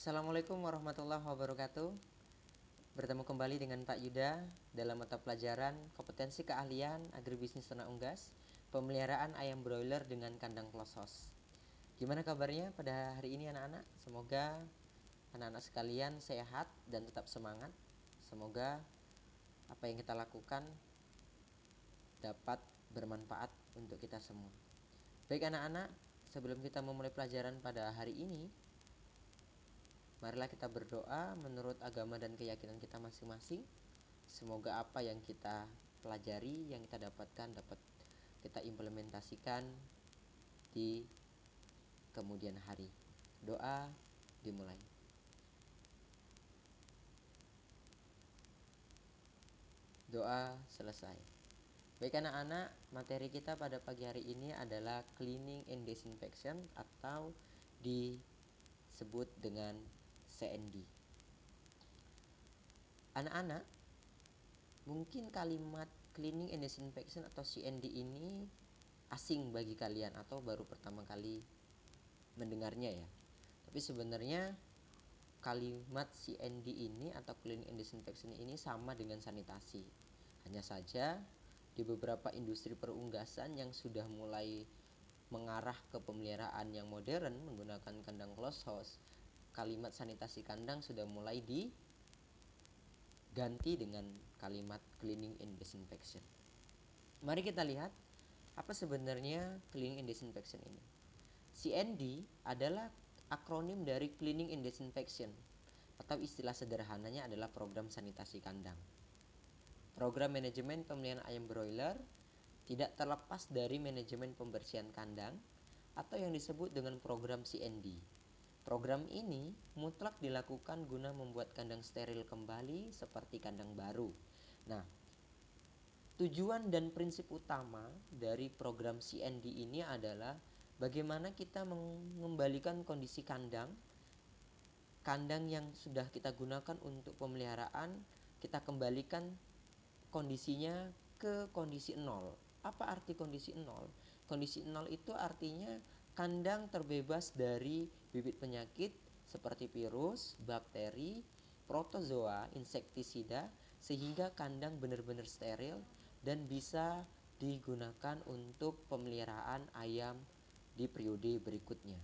Assalamualaikum warahmatullahi wabarakatuh. Bertemu kembali dengan Pak Yuda dalam mata pelajaran kompetensi keahlian agribisnis ternak unggas, pemeliharaan ayam broiler dengan kandang closed house. Gimana kabarnya pada hari ini anak-anak? Semoga anak-anak sekalian sehat dan tetap semangat. Semoga apa yang kita lakukan dapat bermanfaat untuk kita semua. Baik anak-anak, sebelum kita memulai pelajaran pada hari ini, marilah kita berdoa menurut agama dan keyakinan kita masing-masing. Semoga apa yang kita pelajari, yang kita dapatkan dapat kita implementasikan di kemudian hari. Doa dimulai. Doa selesai. Baik anak-anak, materi kita pada pagi hari ini adalah cleaning and disinfection atau disebut dengan CND. Anak-anak, mungkin kalimat cleaning and disinfection atau CND ini asing bagi kalian atau baru pertama kali mendengarnya ya. Tapi sebenarnya kalimat CND ini atau cleaning and disinfection ini sama dengan sanitasi. Hanya saja di beberapa industri perunggasan yang sudah mulai mengarah ke pemeliharaan yang modern menggunakan kandang closed house, kalimat sanitasi kandang sudah mulai diganti dengan kalimat cleaning and disinfection. Mari kita lihat apa sebenarnya cleaning and disinfection ini. CND adalah akronim dari cleaning and disinfection atau istilah sederhananya adalah program sanitasi kandang. Program manajemen pemeliharaan ayam broiler tidak terlepas dari manajemen pembersihan kandang atau yang disebut dengan program CND. Program ini mutlak dilakukan guna membuat kandang steril kembali seperti kandang baru. Nah, tujuan dan prinsip utama dari program CND ini adalah bagaimana kita mengembalikan kondisi kandang yang sudah kita gunakan untuk pemeliharaan, kita kembalikan kondisinya ke kondisi nol. Apa arti kondisi nol? Kondisi nol itu artinya kandang terbebas dari bibit penyakit seperti virus, bakteri, protozoa, insektisida, sehingga kandang benar-benar steril dan bisa digunakan untuk pemeliharaan ayam di periode berikutnya.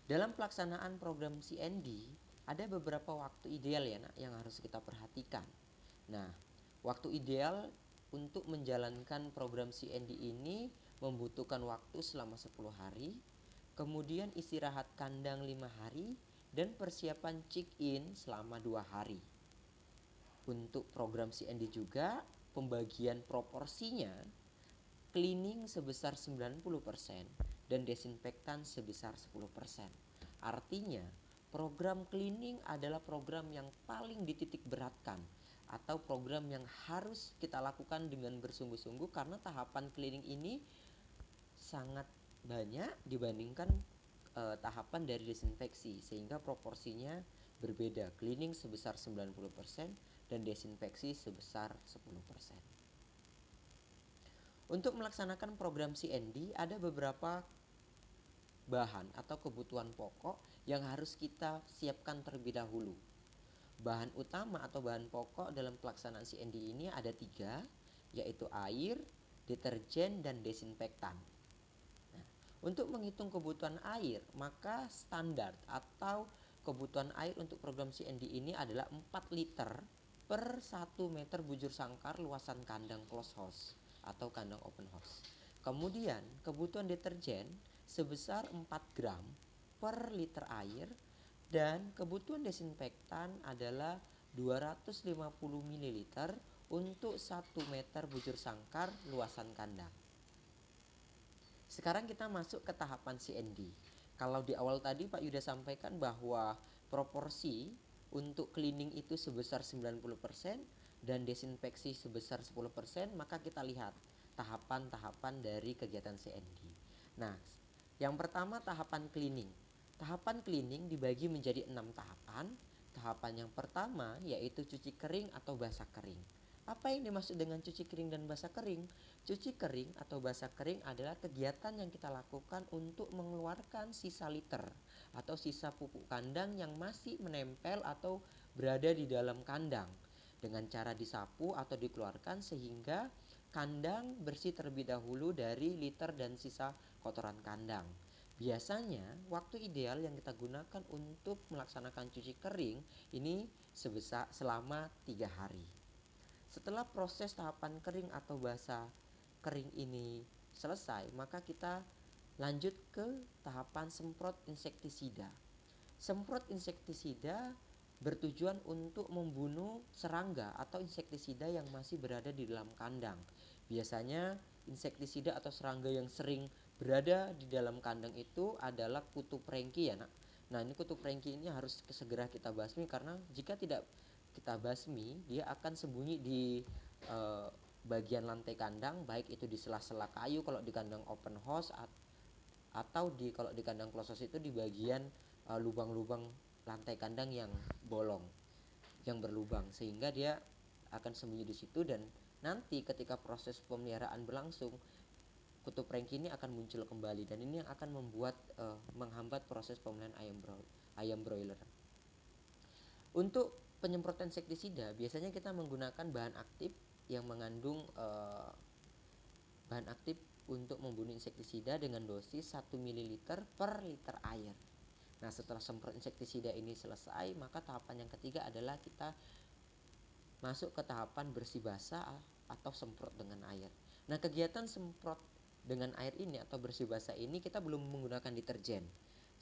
Dalam pelaksanaan program CND ada beberapa waktu ideal ya nak, yang harus kita perhatikan. Nah, waktu ideal untuk menjalankan program CND ini membutuhkan waktu selama 10 hari, kemudian istirahat kandang 5 hari, dan persiapan check-in selama 2 hari. Untuk program CND juga pembagian proporsinya cleaning sebesar 90% dan desinfektan sebesar 10%. Artinya program cleaning adalah program yang paling dititik beratkan atau program yang harus kita lakukan dengan bersungguh-sungguh karena tahapan cleaning ini sangat banyak dibandingkan tahapan dari desinfeksi, sehingga proporsinya berbeda. Cleaning sebesar 90% dan desinfeksi sebesar 10%. Untuk melaksanakan program CND ada beberapa bahan atau kebutuhan pokok yang harus kita siapkan terlebih dahulu. Bahan utama atau bahan pokok dalam pelaksanaan CND ini ada 3, yaitu air, deterjen, dan desinfektan. Nah, untuk menghitung kebutuhan air, maka standar atau kebutuhan air untuk program CND ini adalah 4 liter per 1 meter bujur sangkar luasan kandang closed house atau kandang open house. Kemudian kebutuhan deterjen sebesar 4 gram per liter air dan kebutuhan desinfektan adalah 250 ml untuk 1 meter bujur sangkar luasan kandang. Sekarang kita masuk ke tahapan CND. Kalau di awal tadi Pak Yuda sampaikan bahwa proporsi untuk cleaning itu sebesar 90% dan desinfeksi sebesar 10%, maka kita lihat tahapan-tahapan dari kegiatan CND. Nah, yang pertama tahapan cleaning. Tahapan cleaning dibagi menjadi 6 tahapan. Tahapan yang pertama yaitu cuci kering atau basah kering. Apa yang dimaksud dengan cuci kering dan basah kering? Cuci kering atau basah kering adalah kegiatan yang kita lakukan untuk mengeluarkan sisa liter atau sisa pupuk kandang yang masih menempel atau berada di dalam kandang dengan cara disapu atau dikeluarkan sehingga kandang bersih terlebih dahulu dari litter dan sisa kotoran kandang. Biasanya waktu ideal yang kita gunakan untuk melaksanakan cuci kering ini selama 3 hari. Setelah proses tahapan kering atau basah kering ini selesai, maka kita lanjut ke tahapan semprot insektisida. Semprot insektisida bertujuan untuk membunuh serangga atau insektisida yang masih berada di dalam kandang. Biasanya insektisida atau serangga yang sering berada di dalam kandang itu adalah kutu prengki ya nak. Nah ini kutu prengki ini harus segera kita basmi, karena jika tidak kita basmi dia akan sembunyi di bagian lantai kandang, baik itu di sela-sela kayu kalau di kandang open house, atau kalau di kandang close house itu di bagian lubang-lubang lantai kandang yang bolong, yang berlubang, sehingga dia akan sembunyi di situ. Dan nanti ketika proses pemeliharaan berlangsung, kutu prengki ini akan muncul kembali, dan ini yang akan membuat menghambat proses pemeliharaan ayam broiler. Untuk penyemprotan insektisida biasanya kita menggunakan bahan aktif yang mengandung bahan aktif untuk membunuh insektisida dengan dosis 1 ml per liter air. Nah setelah semprot insektisida ini selesai, maka tahapan yang ketiga adalah kita masuk ke tahapan bersih basah atau semprot dengan air. Nah kegiatan semprot dengan air ini atau bersih basah ini kita belum menggunakan deterjen.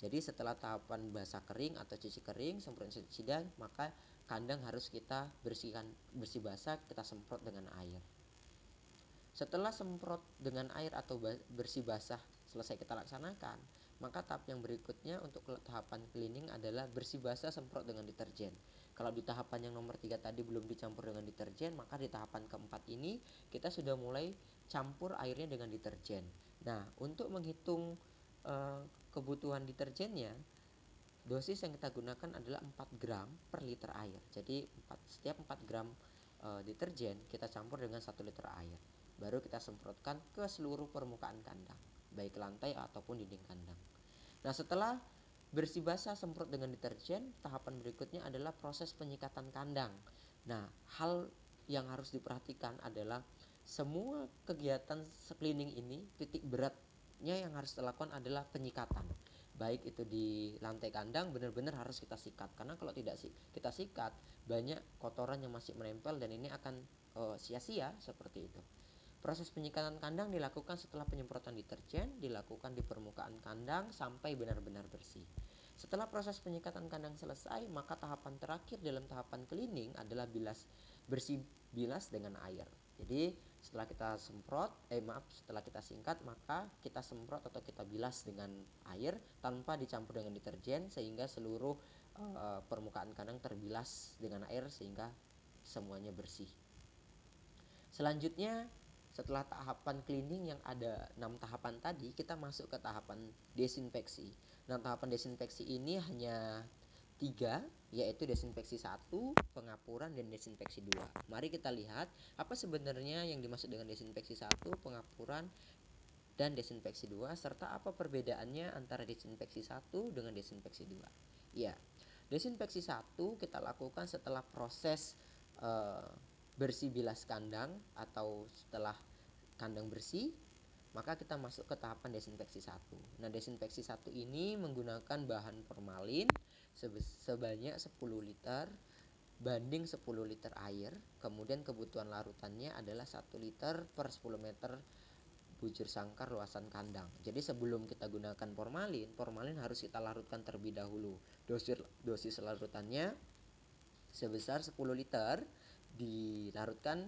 Jadi setelah tahapan basah kering atau cuci kering, semprot insektisida, maka kandang harus kita bersihkan bersih basah, kita semprot dengan air. Setelah semprot dengan air atau bersih basah selesai kita laksanakan, maka tahap yang berikutnya untuk tahapan cleaning adalah bersih basah semprot dengan deterjen. Kalau di tahapan yang nomor 3 tadi belum dicampur dengan deterjen, maka di tahapan keempat ini kita sudah mulai campur airnya dengan deterjen. Nah untuk menghitung kebutuhan deterjennya, dosis yang kita gunakan adalah 4 gram per liter air. Jadi setiap 4 gram deterjen kita campur dengan 1 liter air, baru kita semprotkan ke seluruh permukaan kandang, baik lantai ataupun dinding kandang. Nah setelah bersih basah semprot dengan deterjen, tahapan berikutnya adalah proses penyikatan kandang. Nah hal yang harus diperhatikan adalah semua kegiatan cleaning ini titik beratnya yang harus dilakukan adalah penyikatan, baik itu di lantai kandang benar-benar harus kita sikat, karena kalau tidak kita sikat banyak kotoran yang masih menempel dan ini akan sia-sia seperti itu. Proses penyikatan kandang dilakukan setelah penyemprotan deterjen dilakukan di permukaan kandang sampai benar-benar bersih. Setelah proses penyikatan kandang selesai, maka tahapan terakhir dalam tahapan cleaning adalah bersih bilas dengan air. Jadi setelah kita setelah kita singkat, maka kita semprot atau kita bilas dengan air tanpa dicampur dengan deterjen, sehingga seluruh permukaan kandang terbilas dengan air sehingga semuanya bersih. Selanjutnya setelah tahapan cleaning yang ada 6 tahapan tadi, kita masuk ke tahapan desinfeksi. Nah tahapan desinfeksi ini hanya 3, yaitu desinfeksi 1, pengapuran, dan desinfeksi 2. Mari kita lihat apa sebenarnya yang dimaksud dengan desinfeksi 1, pengapuran, dan desinfeksi 2, serta apa perbedaannya antara desinfeksi 1 dengan desinfeksi 2. Ya, desinfeksi 1 kita lakukan setelah proses bersih bilas kandang atau setelah kandang bersih, maka kita masuk ke tahapan desinfeksi 1. Nah desinfeksi 1 ini menggunakan bahan formalin sebanyak 10 liter banding 10 liter air. Kemudian kebutuhan larutannya adalah 1 liter per 10 meter bujur sangkar luasan kandang. Jadi sebelum kita gunakan formalin harus kita larutkan terlebih dahulu. Dosis larutannya sebesar 10 liter dilarutkan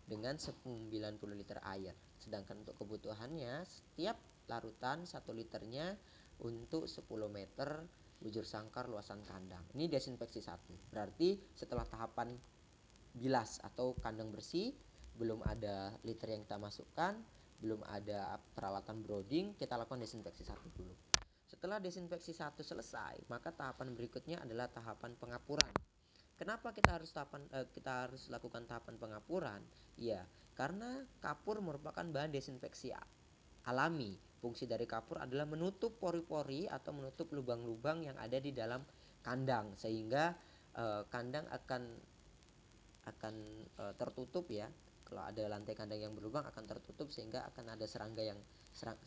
dengan 90 liter air. Sedangkan untuk kebutuhannya setiap larutan 1 liternya untuk 10 meter bujur sangkar luasan kandang. Ini desinfeksi 1. Berarti setelah tahapan bilas atau kandang bersih, belum ada liter yang kita masukkan, belum ada peralatan brooding, kita lakukan desinfeksi 1 dulu. Setelah desinfeksi 1 selesai, maka tahapan berikutnya adalah tahapan pengapuran. Kenapa kita harus lakukan tahapan pengapuran? Ya, karena kapur merupakan bahan desinfeksi alami Fungsi dari kapur adalah menutup pori-pori atau menutup lubang-lubang yang ada di dalam kandang, sehingga kandang akan tertutup ya. Kalau ada lantai kandang yang berlubang akan tertutup, sehingga akan ada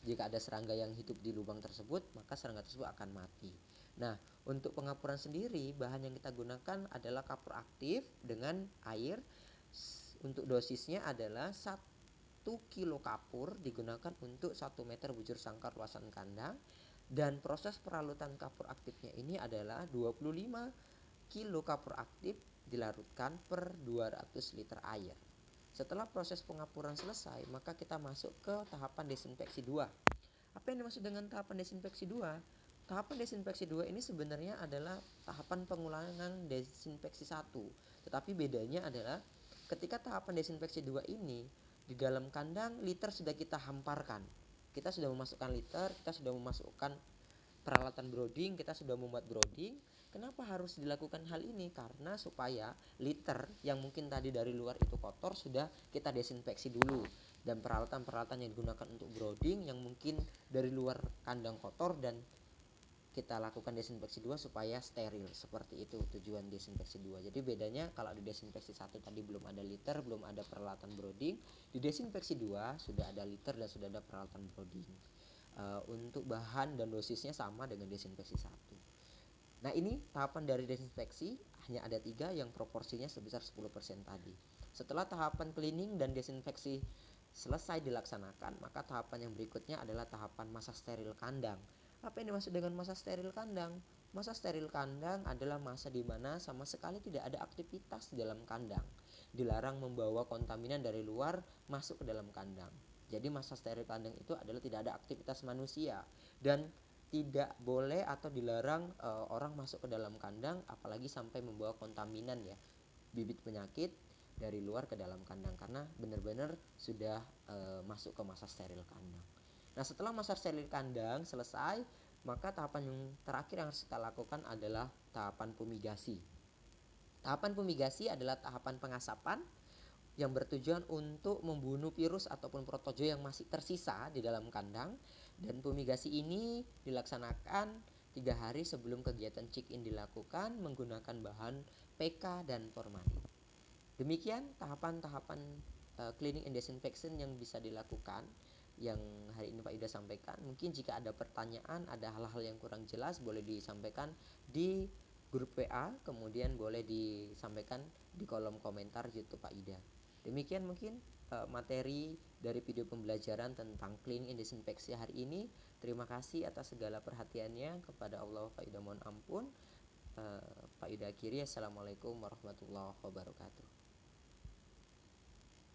jika ada serangga yang hidup di lubang tersebut, maka serangga tersebut akan mati. Nah, untuk pengapuran sendiri bahan yang kita gunakan adalah kapur aktif dengan air. Untuk dosisnya adalah 1 kilo kapur digunakan untuk 1 meter bujur sangkar luasan kandang, dan proses peralutan kapur aktifnya ini adalah 25 kilo kapur aktif dilarutkan per 200 liter air. Setelah proses pengapuran selesai, maka kita masuk ke tahapan desinfeksi 2. Apa yang dimaksud dengan tahapan desinfeksi 2? Tahapan desinfeksi 2 ini sebenarnya adalah tahapan pengulangan desinfeksi 1. Tetapi bedanya adalah ketika tahapan desinfeksi 2 ini, di dalam kandang liter sudah kita hamparkan. Kita sudah memasukkan liter, kita sudah memasukkan peralatan brooding, kita sudah membuat brooding. Kenapa harus dilakukan hal ini? Karena supaya liter yang mungkin tadi dari luar itu kotor sudah kita desinfeksi dulu, dan peralatan-peralatan yang digunakan untuk brooding yang mungkin dari luar kandang kotor, dan kita lakukan desinfeksi 2 supaya steril. Seperti itu tujuan desinfeksi 2. Jadi bedanya kalau di desinfeksi 1 tadi belum ada liter, belum ada peralatan brooding, di desinfeksi 2 sudah ada liter dan sudah ada peralatan brooding. Untuk bahan dan dosisnya sama dengan desinfeksi 1. Nah, ini tahapan dari desinfeksi hanya ada 3 yang proporsinya sebesar 10% tadi. Setelah tahapan cleaning dan desinfeksi selesai dilaksanakan, maka tahapan yang berikutnya adalah tahapan masa steril kandang. Apa yang dimaksud dengan masa steril kandang? Masa steril kandang adalah masa di mana sama sekali tidak ada aktivitas di dalam kandang. Dilarang membawa kontaminan dari luar masuk ke dalam kandang. Jadi masa steril kandang itu adalah tidak ada aktivitas manusia, dan tidak boleh atau dilarang orang masuk ke dalam kandang, apalagi sampai membawa kontaminan ya, bibit penyakit dari luar ke dalam kandang, karena benar-benar sudah masuk ke masa steril kandang. Nah, setelah masa steril kandang selesai, maka tahapan yang terakhir yang harus kita lakukan adalah tahapan fumigasi. Tahapan fumigasi adalah tahapan pengasapan yang bertujuan untuk membunuh virus ataupun protozoa yang masih tersisa di dalam kandang, dan fumigasi ini dilaksanakan 3 hari sebelum kegiatan check-in dilakukan menggunakan bahan PK dan formalin. Demikian tahapan-tahapan cleaning and disinfection yang bisa dilakukan yang hari ini Pak Yuda sampaikan. Mungkin jika ada pertanyaan, ada hal-hal yang kurang jelas, boleh disampaikan di grup WA, kemudian boleh disampaikan di kolom komentar YouTube Pak Yuda. Demikian mungkin materi dari video pembelajaran tentang cleaning and disinfection hari ini. Terima kasih atas segala perhatiannya. Kepada Allah Pak Yuda mohon ampun. Pak Yuda akhiri. Assalamualaikum warahmatullahi wabarakatuh.